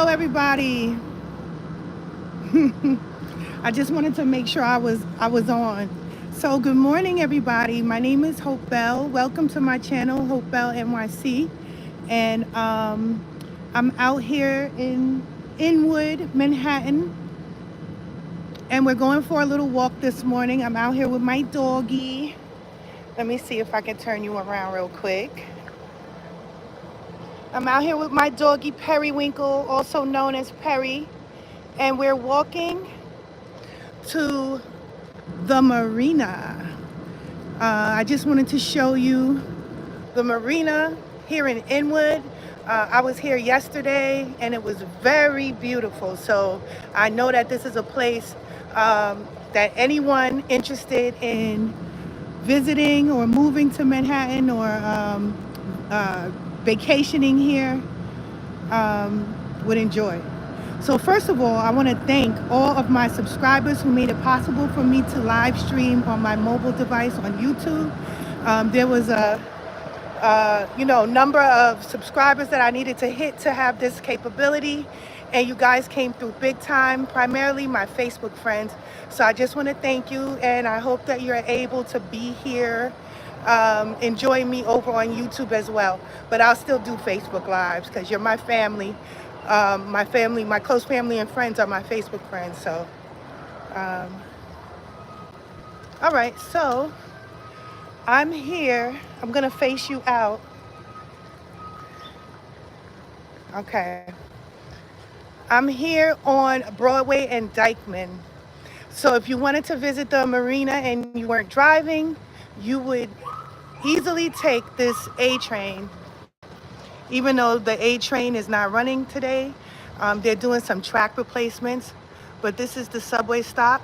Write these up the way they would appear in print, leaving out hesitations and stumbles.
Hello, everybody. I just wanted to make sure I was on. So, good morning, everybody. My name is Hope Bell. Welcome to my channel, Hope Bell NYC. And I'm out here in Inwood, Manhattan, and we're going for a little walk this morning. I'm out here with my doggie. Let me see if I can turn you around real quick. I'm out here with my doggie Periwinkle, also known as Perry, and we're walking to the Marina. I just wanted to show you the Marina here in Inwood. I was here yesterday and it was very beautiful. So I know that this is a place that anyone interested in visiting or moving to Manhattan or vacationing here would enjoy. So first of all, I want to thank all of my subscribers who made it possible for me to live stream on my mobile device on YouTube. There was a number of subscribers that I needed to hit to have this capability, and you guys came through big time, primarily my Facebook friends. So I just want to thank you, and I hope that you're able to be here enjoying me over on YouTube as well. But I'll still do Facebook Lives because you're my family. My close family and friends are my Facebook friends. So, all right, so I'm here. I'm gonna face you out. Okay. I'm here on Broadway and Dyckman. So if you wanted to visit the Marina and you weren't driving, you would easily take this A train. Even though the A train is not running today, they're doing some track replacements, but this is the subway stop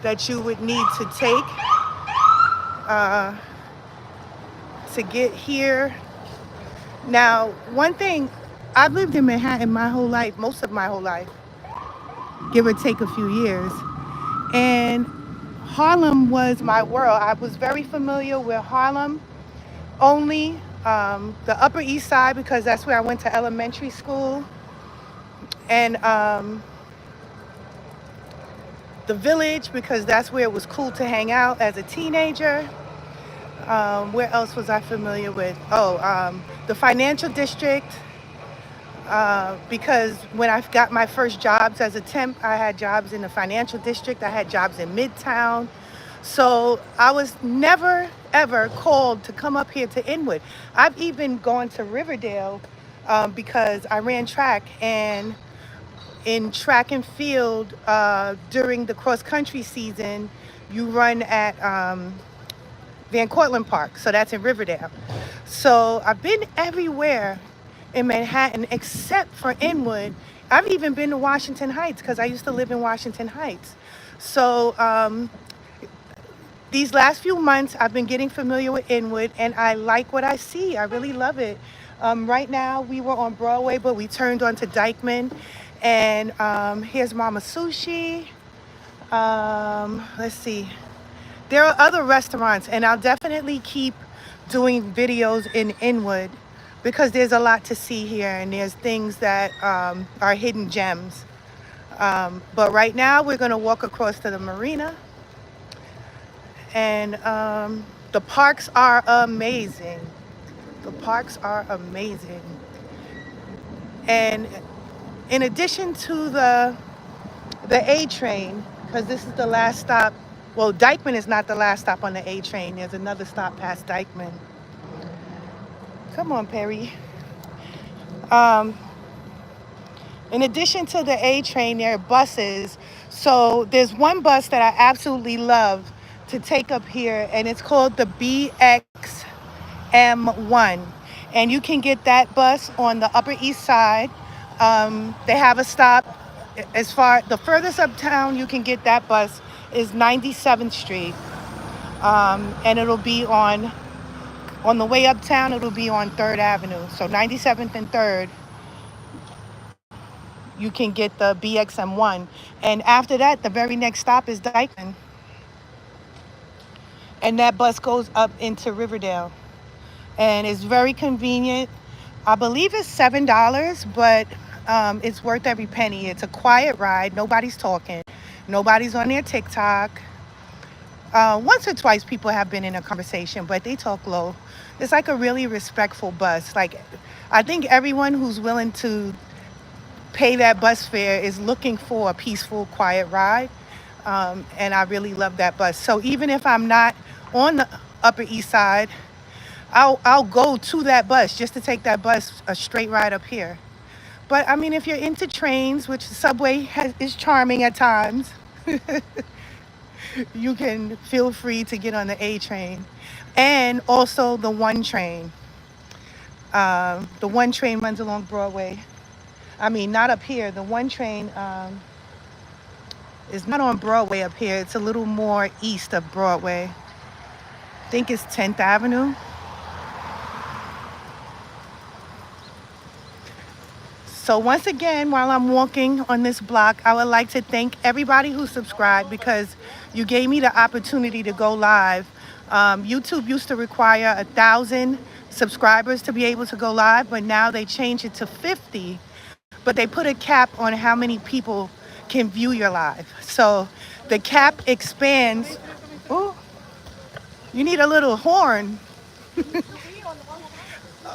that you would need to take to get here. Now, one thing, I've lived in Manhattan my whole life, most of my whole life, give or take a few years, and Harlem was my world. I was very familiar with Harlem, only the Upper East Side, because that's where I went to elementary school, and the Village, because that's where it was cool to hang out as a teenager. Where else was I familiar with? The Financial District, because when I got my first jobs as a temp, I had jobs in the Financial District, I had jobs in Midtown. So I was never, ever called to come up here to Inwood. I've even gone to Riverdale because I ran track, and in track and field during the cross-country season, you run at Van Cortlandt Park, so that's in Riverdale. So I've been everywhere in Manhattan except for Inwood. I've even been to Washington Heights because I used to live in Washington Heights. So these last few months, I've been getting familiar with Inwood, and I like what I see. I really love it. Right now, we were on Broadway, but we turned onto Dyckman, and here's Mama Sushi. Let's see. There are other restaurants, and I'll definitely keep doing videos in Inwood because there's a lot to see here, and there's things that are hidden gems. But right now, we're going to walk across to the Marina. And the parks are amazing. The parks are amazing. And in addition to the A train, because this is the last stop, well, Dyckman is not the last stop on the A train. There's another stop past Dyckman. Come on, Perry. In addition to the A train, there are buses. So there's one bus that I absolutely love to take up here, and it's called the BXM1, and you can get that bus on the Upper East Side. They have a stop as far, the furthest uptown you can get that bus is 97th Street, and it'll be on the way uptown, it'll be on 3rd Avenue. So 97th and 3rd, you can get the BXM1, and after that, the very next stop is Dyckman. And that bus goes up into Riverdale, and it's very convenient. I believe it's $7, but It's worth every penny. It's a quiet ride. Nobody's talking. Nobody's on their TikTok. Once or twice people have been in a conversation, but they talk low. It's like a really respectful bus. Like, I think everyone who's willing to pay that bus fare is looking for a peaceful, quiet ride. And I really love that bus. So even if I'm not on the Upper East Side, I'll go to that bus just to take that bus a straight ride up here. But I mean, if you're into trains, which the subway is charming at times, you can feel free to get on the A train, and also the one train. The one train runs along Broadway. I mean, not up here. The one train is not on Broadway up here. It's a little more east of Broadway. I think it's 10th Avenue. So once again, while I'm walking on this block, I would like to thank everybody who subscribed, because you gave me the opportunity to go live. YouTube used to require 1,000 subscribers to be able to go live, but now they changed it to 50. But they put a cap on how many people can view your live. So the cap expands. Ooh, you need a little horn.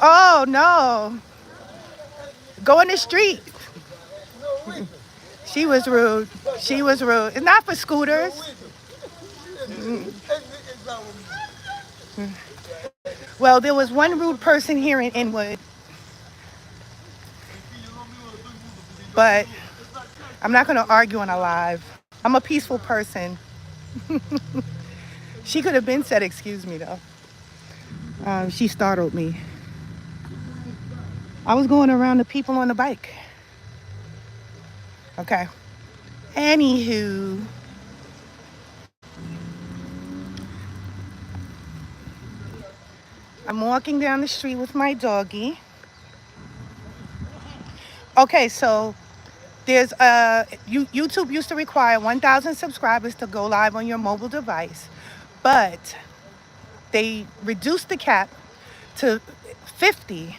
Oh no. Go in the street. She was rude. She was rude. It's not for scooters. Well, there was one rude person here in Inwood, but I'm not going to argue on a live. I'm a peaceful person. She could have been said, excuse me, though. She startled me. I was going around the people on the bike. Okay. Anywho. I'm walking down the street with my doggie. Okay, so there's YouTube used to require 1,000 subscribers to go live on your mobile device, but they reduced the cap to 50.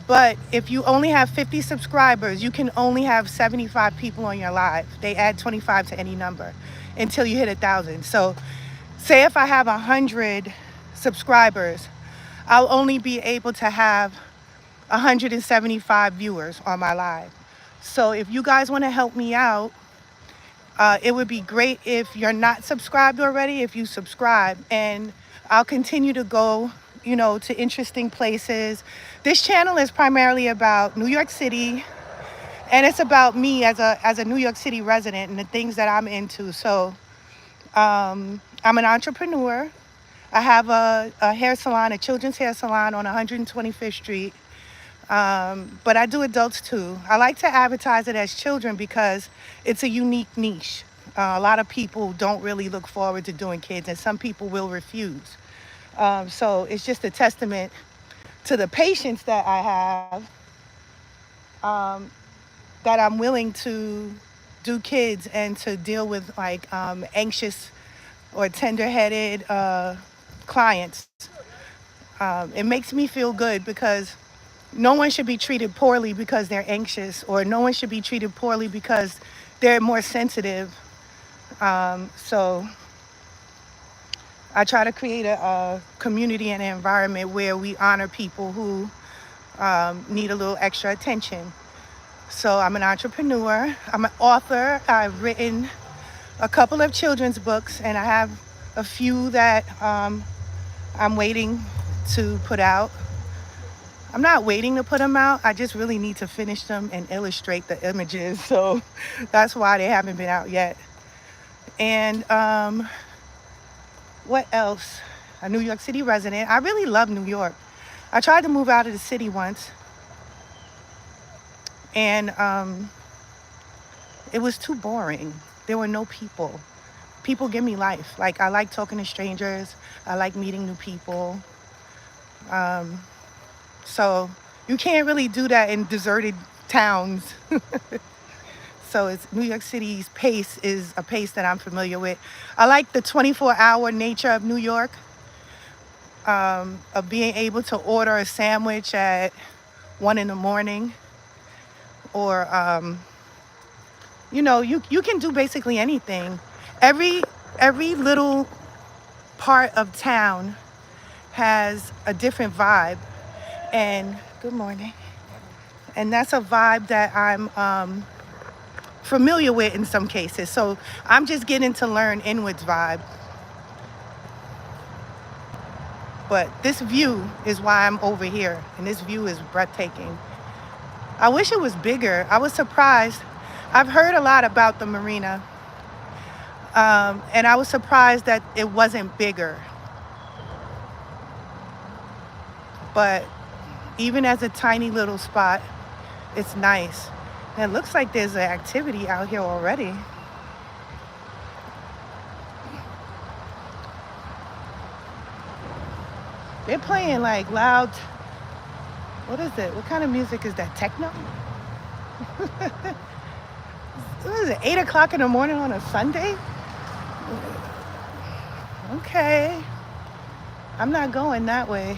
But if you only have 50 subscribers, you can only have 75 people on your live. They add 25 to any number until you hit 1,000. So say if I have 100 subscribers, I'll only be able to have 175 viewers on my live. So if you guys want to help me out, it would be great if you're not subscribed already, if you subscribe, and I'll continue to go, you know, to interesting places. This channel is primarily about New York City, and it's about me as a New York City resident and the things that I'm into. So I'm an entrepreneur. I have a hair salon, a children's hair salon on 125th Street. But I do adults too. I like to advertise it as children because it's a unique niche. A lot of people don't really look forward to doing kids, and some people will refuse. So it's just a testament to the patience that I have, that I'm willing to do kids and to deal with like anxious or tender-headed clients. It makes me feel good because no one should be treated poorly because they're anxious, or no one should be treated poorly because they're more sensitive. So I try to create a community and an environment where we honor people who need a little extra attention. So I'm an entrepreneur. I'm an author. I've written a couple of children's books, and I have a few that I'm waiting to put out. I'm not waiting to put them out. I just really need to finish them and illustrate the images. So that's why they haven't been out yet. And what else? A New York City resident. I really love New York. I tried to move out of the city once, and it was too boring. There were no people. People give me life. Like, I like talking to strangers. I like meeting new people. So you can't really do that in deserted towns. So it's New York City's pace is a pace that I'm familiar with. I like the 24-hour nature of New York, of being able to order a sandwich at 1 in the morning or you can do basically anything. Every every little part of town has a different vibe. And good morning. And that's a vibe that I'm familiar with in some cases. So I'm just getting to learn Inwood's vibe. But this view is why I'm over here, and this view is breathtaking. I wish it was bigger. I was surprised. I've heard a lot about the Marina, and I was surprised that it wasn't bigger. But even as a tiny little spot, it's nice. And it looks like there's an activity out here already. They're playing like loud, what is it? What kind of music is that? Techno? What is it, 8 o'clock in the morning on a Sunday? Okay. I'm not going that way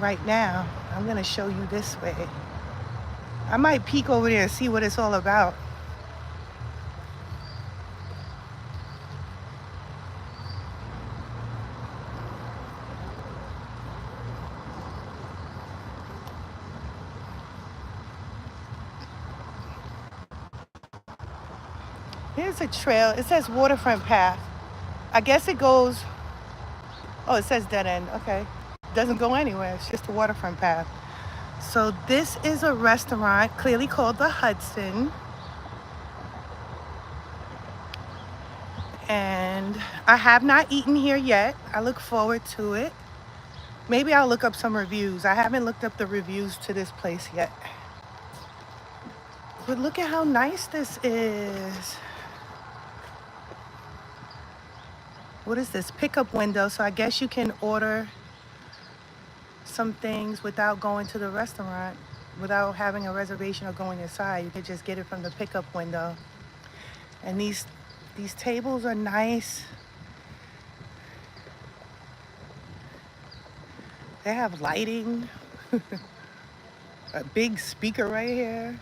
right now. I'm gonna show you this way. I might peek over there and see what it's all about. Here's a trail. It says waterfront path. I guess it goes, oh, it says dead end. Okay. It doesn't go anywhere. It's just a waterfront path. So this is a restaurant clearly called the Hudson. And I have not eaten here yet. I look forward to it. Maybe I'll look up some reviews. I haven't looked up the reviews to this place yet. But look at how nice this is. What is this? Pickup window. So I guess you can order some things without going to the restaurant, without having a reservation or going inside. You could just get it from the pickup window. And these tables are nice. They have lighting. A big speaker right here.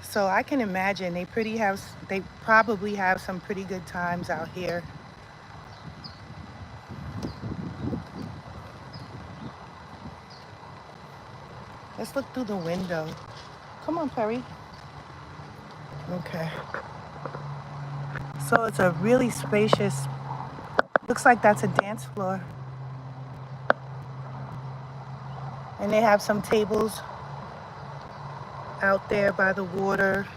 So I can imagine they probably have some pretty good times out here. Let's look through the window. Come on, Perry. Okay. So it's a really spacious, looks like that's a dance floor. And they have some tables out there by the water.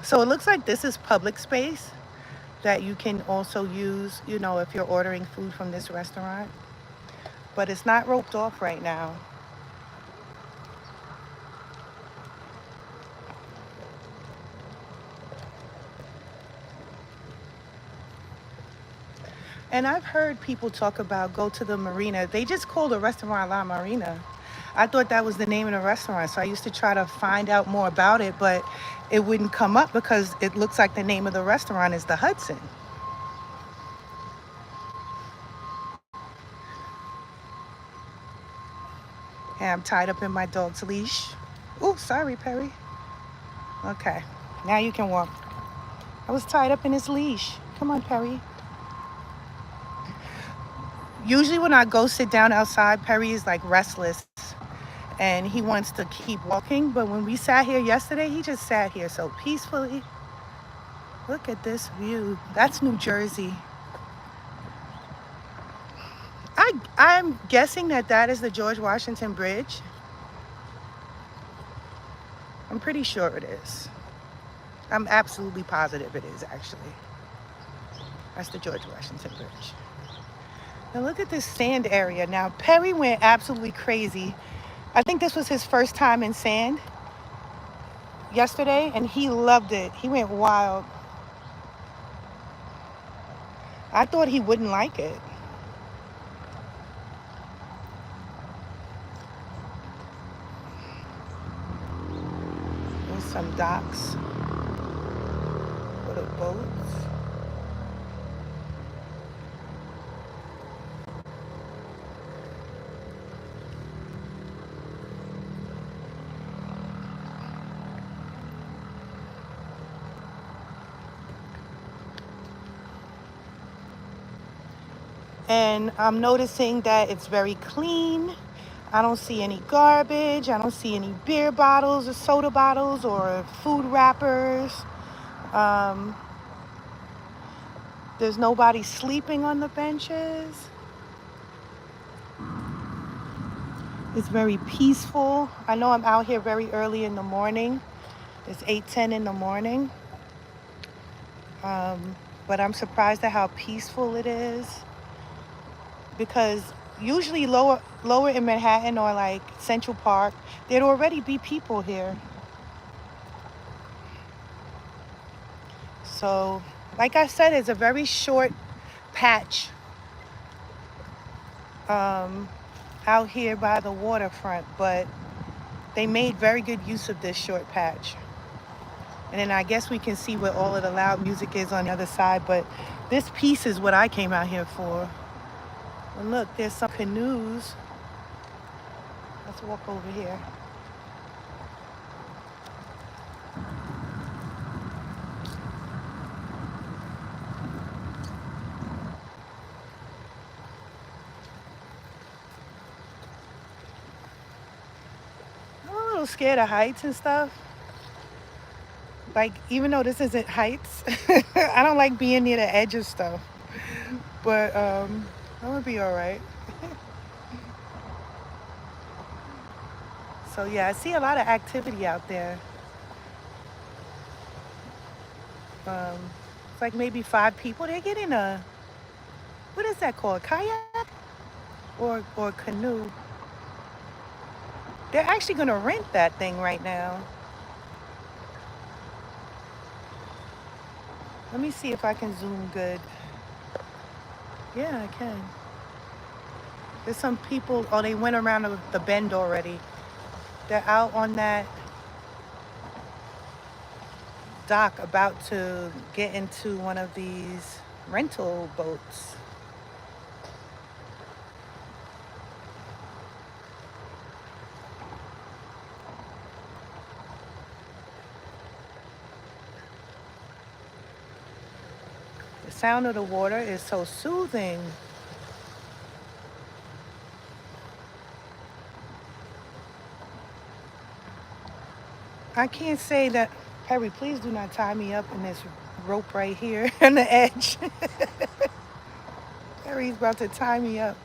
So it looks like this is public space that you can also use, if you're ordering food from this restaurant. But it's not roped off right now. And I've heard people talk about go to the Marina. They just call the restaurant La Marina. I thought that was the name of the restaurant. So I used to try to find out more about it, but it wouldn't come up because it looks like the name of the restaurant is the Hudson. And I'm tied up in my dog's leash. Oh, sorry, Perry. Okay, now you can walk. I was tied up in his leash. Come on, Perry. Usually when I go sit down outside, Perry is like restless and he wants to keep walking. But when we sat here yesterday, he just sat here so peacefully. Look at this view. That's New Jersey. I'm guessing that is the George Washington Bridge. I'm pretty sure it is. I'm absolutely positive it is, actually. That's the George Washington Bridge. Now look at this sand area. Now Perry went absolutely crazy. I think this was his first time in sand yesterday, and he loved it. He went wild. I thought he wouldn't like it. There's some docks for the boats. And I'm noticing that it's very clean. I don't see any garbage. I don't see any beer bottles or soda bottles or food wrappers. Um, there's nobody sleeping on the benches. It's very peaceful. I know I'm out here very early in the morning. It's 8:10 in the morning. But I'm surprised at how peaceful it is, because usually lower in Manhattan or like Central Park, there'd already be people here. So, like I said, it's a very short patch um, out here by the waterfront, but they made very good use of this short patch. And then I guess we can see where all of the loud music is on the other side, but this piece is what I came out here for. And look, there's some canoes. Let's walk over here. I'm a little scared of heights and stuff. Like, even though this isn't heights, I don't like being near the edge of stuff. But I'm gonna be all right. So yeah, I see a lot of activity out there. Um, it's like maybe 5 people. They're getting a, what is that called? Kayak or canoe? They're actually gonna rent that thing right now. Let me see if I can zoom good. Yeah, I can. There's some people. Oh, they went around the bend already. They're out on that dock about to get into one of these rental boats. The sound of the water is so soothing. I can't say that. Perry, please do not tie me up in this rope right here on the edge. Perry's about to tie me up.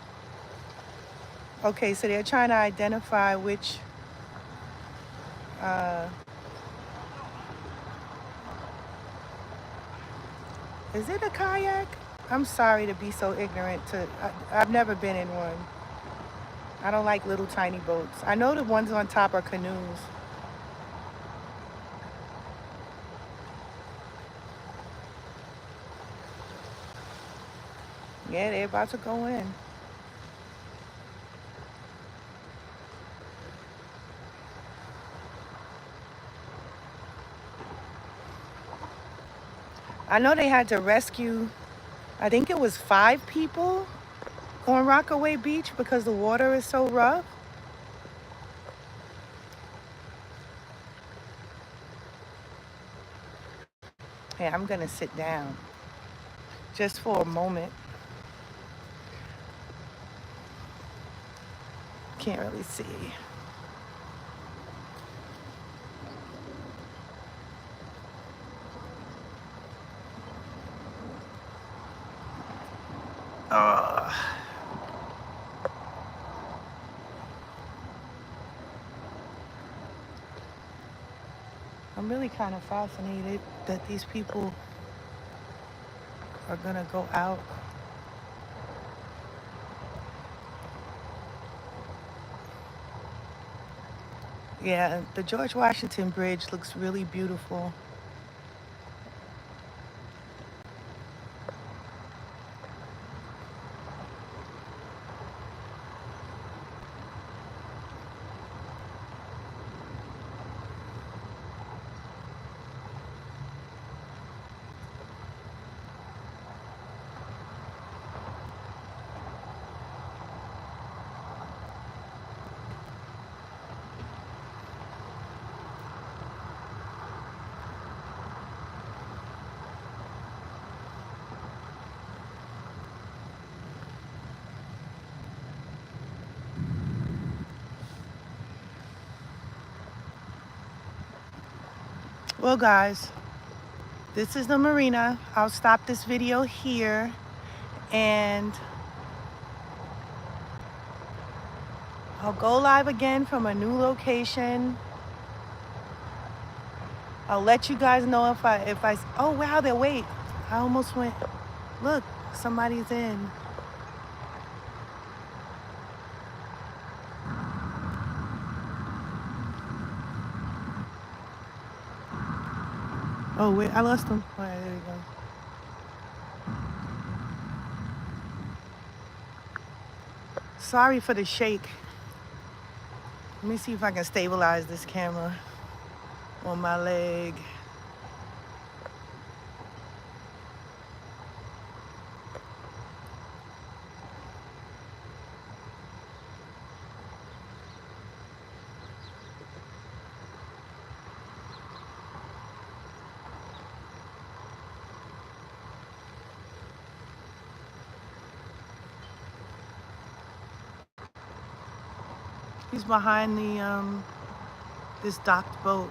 Okay, so they're trying to identify which uh, is it a kayak? I'm sorry to be so ignorant. I've never been in one. I don't like little tiny boats. I know the ones on top are canoes. Yeah, they're about to go in. I know they had to rescue, I think it was 5 people on Rockaway Beach because the water is so rough. Hey, I'm gonna sit down just for a moment. Can't really see. Uh, I'm really kind of fascinated that these people are gonna go out. Yeah, the George Washington Bridge looks really beautiful. Well, guys, this is the Marina. I'll stop this video here, and I'll go live again from a new location. I'll let you guys know if I, oh wow, there, wait. I almost went, look, somebody's in. Oh wait, I lost him. All right, there we go. Sorry for the shake. Let me see if I can stabilize this camera on my leg. He's behind the this docked boat.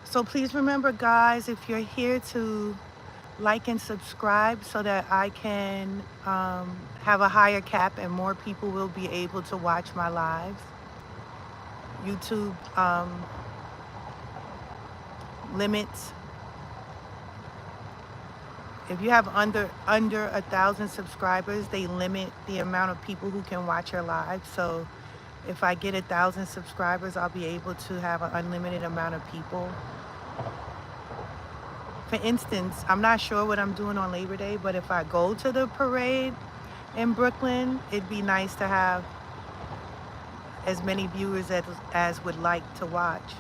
So please remember, guys, if you're here, to like and subscribe so that I can have a higher cap and more people will be able to watch my lives. YouTube limits. If you have under 1,000 subscribers, they limit the amount of people who can watch your live. So if I get 1,000 subscribers, I'll be able to have an unlimited amount of people. For instance, I'm not sure what I'm doing on Labor Day, but if I go to the parade in Brooklyn, it'd be nice to have as many viewers as would like to watch.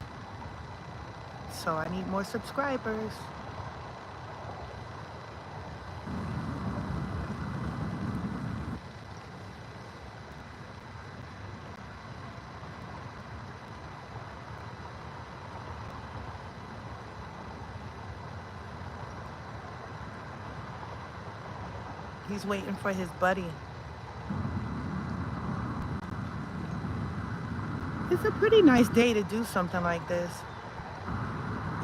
So I need more subscribers. He's waiting for his buddy. It's a pretty nice day to do something like this.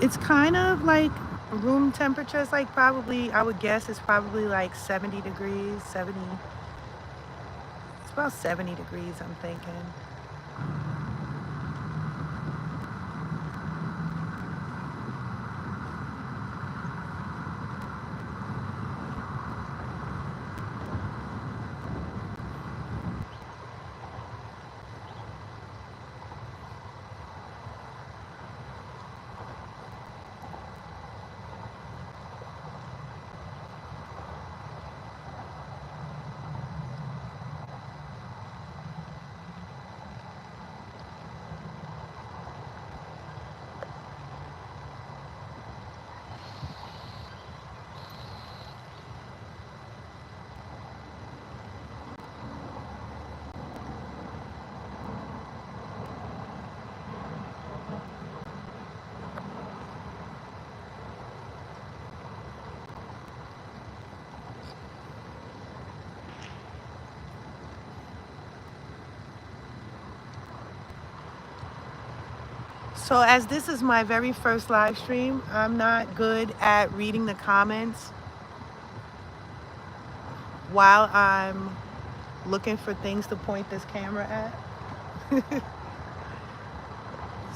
It's kind of like room temperature. It's like probably, I would guess it's probably like 70 degrees, 70. It's about 70 degrees, I'm thinking. So as this is my very first live stream, I'm not good at reading the comments while I'm looking for things to point this camera at.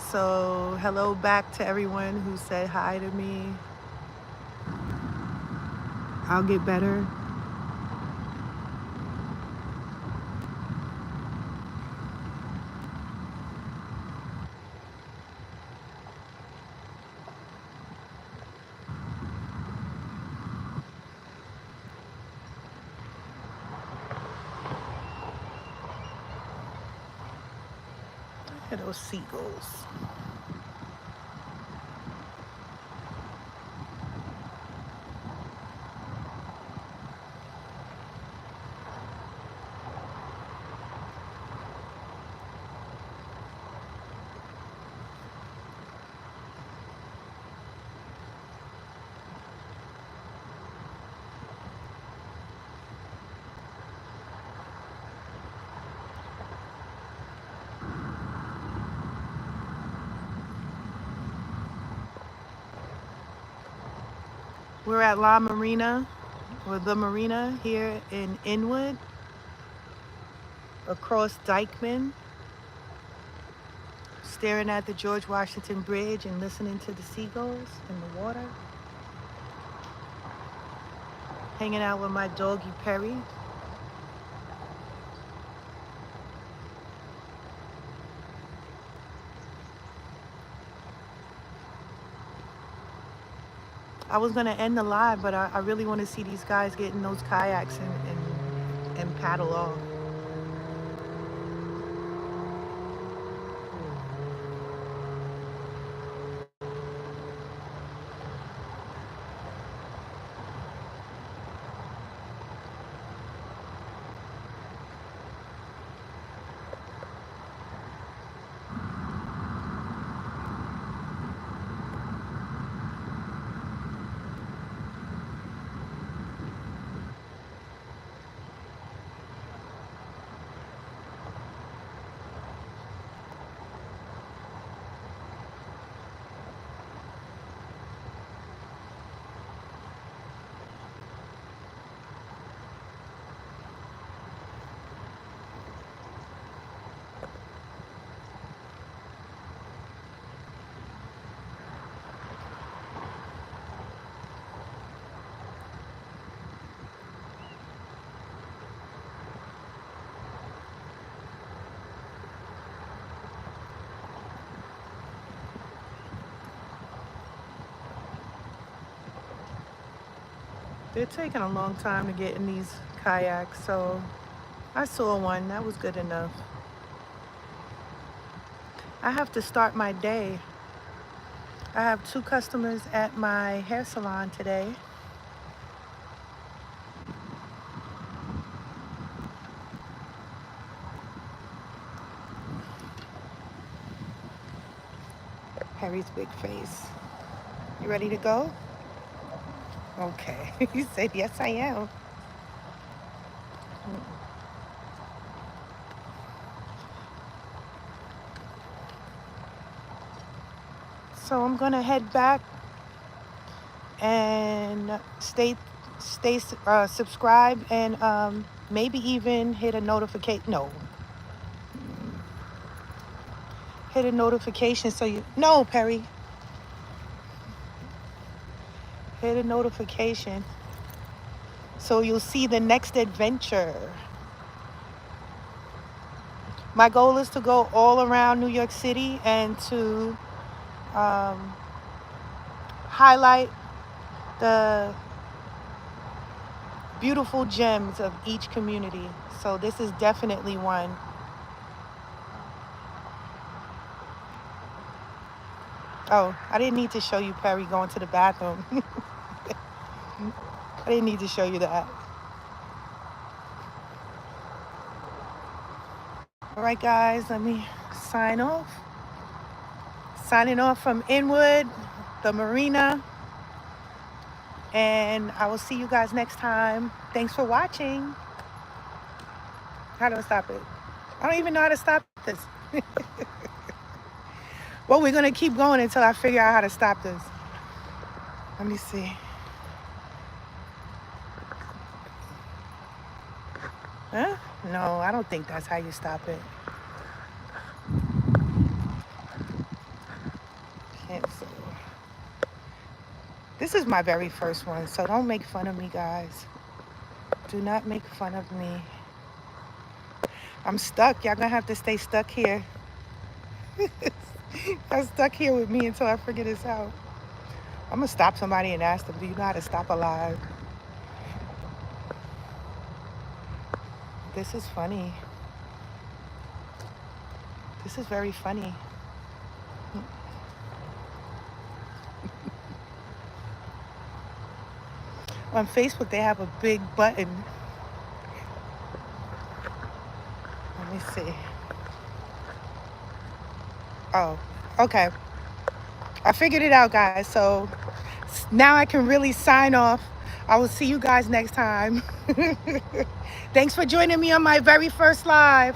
So hello back to everyone who said hi to me. I'll get better. Look at those seagulls. We're at La Marina, or the Marina here in Inwood, across Dyckman, staring at the George Washington Bridge and listening to the seagulls in the water. Hanging out with my doggy Perry. I was gonna end the live, but I really want to see these guys get in those kayaks and paddle off. They're taking a long time to get in these kayaks, so I saw one. That was good enough. I have to start my day. I have 2 customers at my hair salon today. Harry's big face. You ready to go? Okay. He said, yes, I am. So I'm gonna head back and stay subscribed, and maybe even hit a notification. No, hit a notification so you. No, Perry. Hit a notification so you'll see the next adventure. My goal is to go all around New York City and to highlight the beautiful gems of each community. So this is definitely one. Oh, I didn't need to show you Perry going to the bathroom. I didn't need to show you that. All right, guys, let me sign off. Signing off from Inwood, the Marina. And I will see you guys next time. Thanks for watching. How do I stop it? I don't even know how to stop this. Well, we're going to keep going until I figure out how to stop this. Let me see. Huh? No, I don't think that's how you stop it. Cancel. This is my very first one, so don't make fun of me, guys. Do not make fun of me. I'm stuck. Y'all gonna have to stay stuck here. I'm stuck here with me until I figure this out. I'm gonna stop somebody and ask them, do you know how to stop a live? This is funny. This is very funny. On Facebook, they have a big button. Let me see. Oh, okay. I figured it out, guys. So now I can really sign off. I will see you guys next time. Thanks for joining me on my very first live.